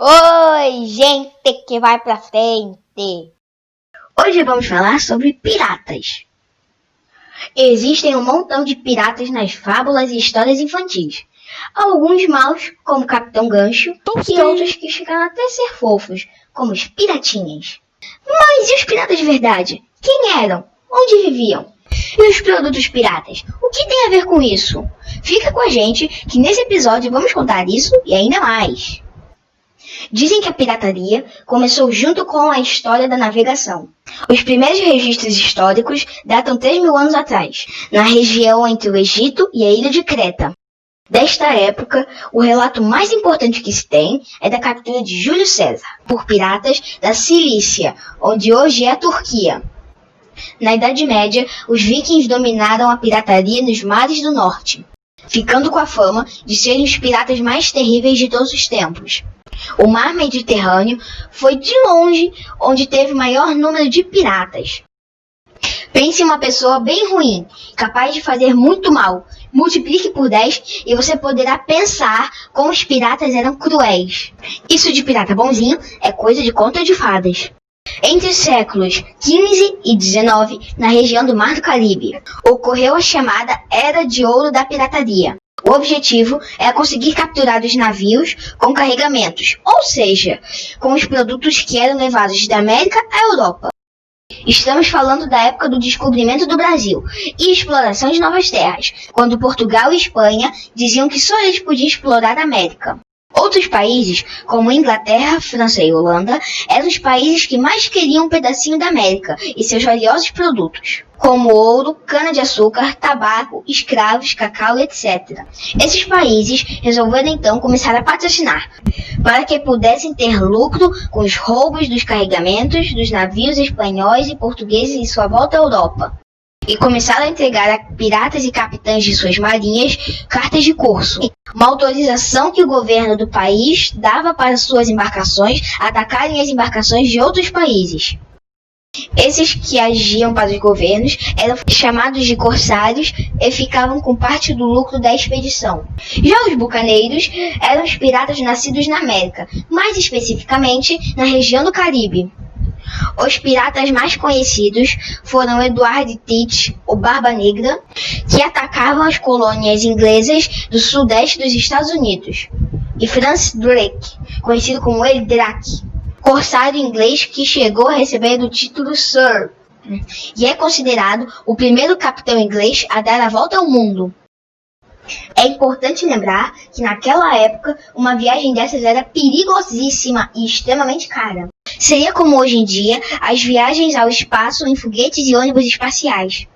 Oi, gente que vai pra frente! Hoje vamos falar sobre piratas. Existem um montão de piratas nas fábulas e histórias infantis. Alguns maus, como Capitão Gancho, e outros que chegaram até a ser fofos, como os piratinhas. Mas e os piratas de verdade? Quem eram? Onde viviam? E os produtos piratas? O que tem a ver com isso? Fica com a gente que nesse episódio vamos contar isso e ainda mais. Dizem que a pirataria começou junto com a história da navegação. Os primeiros registros históricos datam 3.000 anos atrás, na região entre o Egito e a ilha de Creta. Desta época, o relato mais importante que se tem é da captura de Júlio César por piratas da Cilícia, onde hoje é a Turquia. Na Idade Média, os vikings dominaram a pirataria nos mares do norte, ficando com a fama de serem os piratas mais terríveis de todos os tempos. O mar Mediterrâneo foi de longe onde teve o maior número de piratas. Pense em uma pessoa bem ruim, capaz de fazer muito mal. Multiplique por 10 e você poderá pensar como os piratas eram cruéis. Isso de pirata bonzinho é coisa de conto de fadas. Entre os séculos XV e XIX, na região do Mar do Caribe, ocorreu a chamada Era de Ouro da Pirataria. O objetivo é conseguir capturar os navios com carregamentos, ou seja, com os produtos que eram levados da América à Europa. Estamos falando da época do descobrimento do Brasil e exploração de novas terras, quando Portugal e Espanha diziam que só eles podiam explorar a América. Outros países, como Inglaterra, França e Holanda, eram os países que mais queriam um pedacinho da América e seus valiosos produtos, como ouro, cana-de-açúcar, tabaco, escravos, cacau, etc. Esses países resolveram então começar a patrocinar, para que pudessem ter lucro com os roubos dos carregamentos dos navios espanhóis e portugueses em sua volta à Europa. E começaram a entregar a piratas e capitães de suas marinhas cartas de curso, uma autorização que o governo do país dava para suas embarcações atacarem as embarcações de outros países. Esses que agiam para os governos eram chamados de corsários e ficavam com parte do lucro da expedição. Já os bucaneiros eram os piratas nascidos na América, mais especificamente na região do Caribe. Os piratas mais conhecidos foram Edward Teach, o Barba Negra, que atacavam as colônias inglesas do sudeste dos Estados Unidos, e Francis Drake, conhecido como El Drake, corsário inglês que chegou a receber o título Sir, e é considerado o primeiro capitão inglês a dar a volta ao mundo. É importante lembrar que naquela época uma viagem dessas era perigosíssima e extremamente cara. Seria como hoje em dia as viagens ao espaço em foguetes e ônibus espaciais.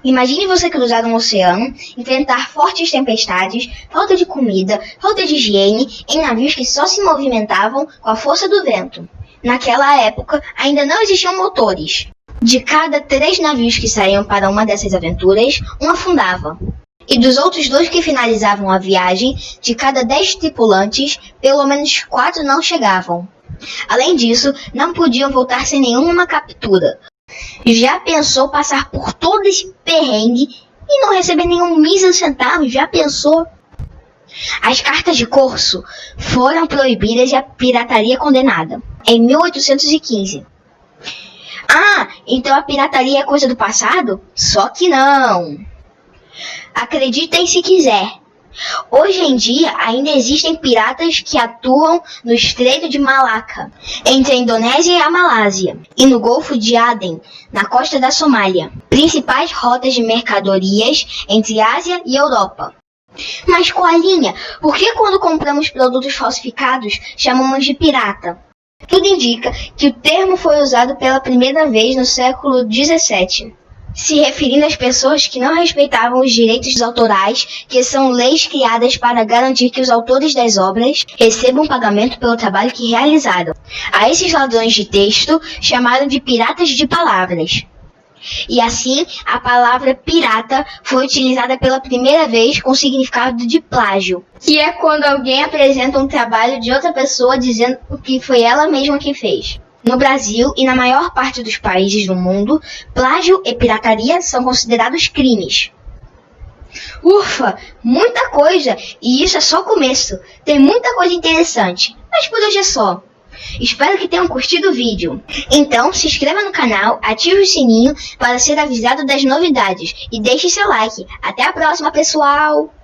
Imagine você cruzar um oceano, enfrentar fortes tempestades, falta de comida, falta de higiene, em navios que só se movimentavam com a força do vento. Naquela época ainda não existiam motores. De cada 3 navios que saíam para uma dessas aventuras, um afundava. E dos outros 2 que finalizavam a viagem, de cada 10 tripulantes, pelo menos 4 não chegavam. Além disso, não podiam voltar sem nenhuma captura. Já pensou passar por todo esse perrengue e não receber nenhum mísero centavo? Já pensou? As cartas de curso foram proibidas e a pirataria condenada, em 1815. Ah, então a pirataria é coisa do passado? Só que não! Acreditem se quiser. Hoje em dia ainda existem piratas que atuam no Estreito de Malaca, entre a Indonésia e a Malásia, e no Golfo de Aden, na costa da Somália, principais rotas de mercadorias entre Ásia e Europa. Mas Coalinha, por que quando compramos produtos falsificados chamamos de pirata? Tudo indica que o termo foi usado pela primeira vez no século XVII. Se referindo às pessoas que não respeitavam os direitos autorais, que são leis criadas para garantir que os autores das obras recebam pagamento pelo trabalho que realizaram. A esses ladrões de texto chamaram de piratas de palavras. E assim, a palavra pirata foi utilizada pela primeira vez com o significado de plágio, que é quando alguém apresenta um trabalho de outra pessoa dizendo que foi ela mesma que fez. No Brasil e na maior parte dos países do mundo, plágio e pirataria são considerados crimes. Ufa, muita coisa! E isso é só o começo. Tem muita coisa interessante. Mas por hoje é só. Espero que tenham curtido o vídeo. Então, se inscreva no canal, ative o sininho para ser avisado das novidades e deixe seu like. Até a próxima, pessoal!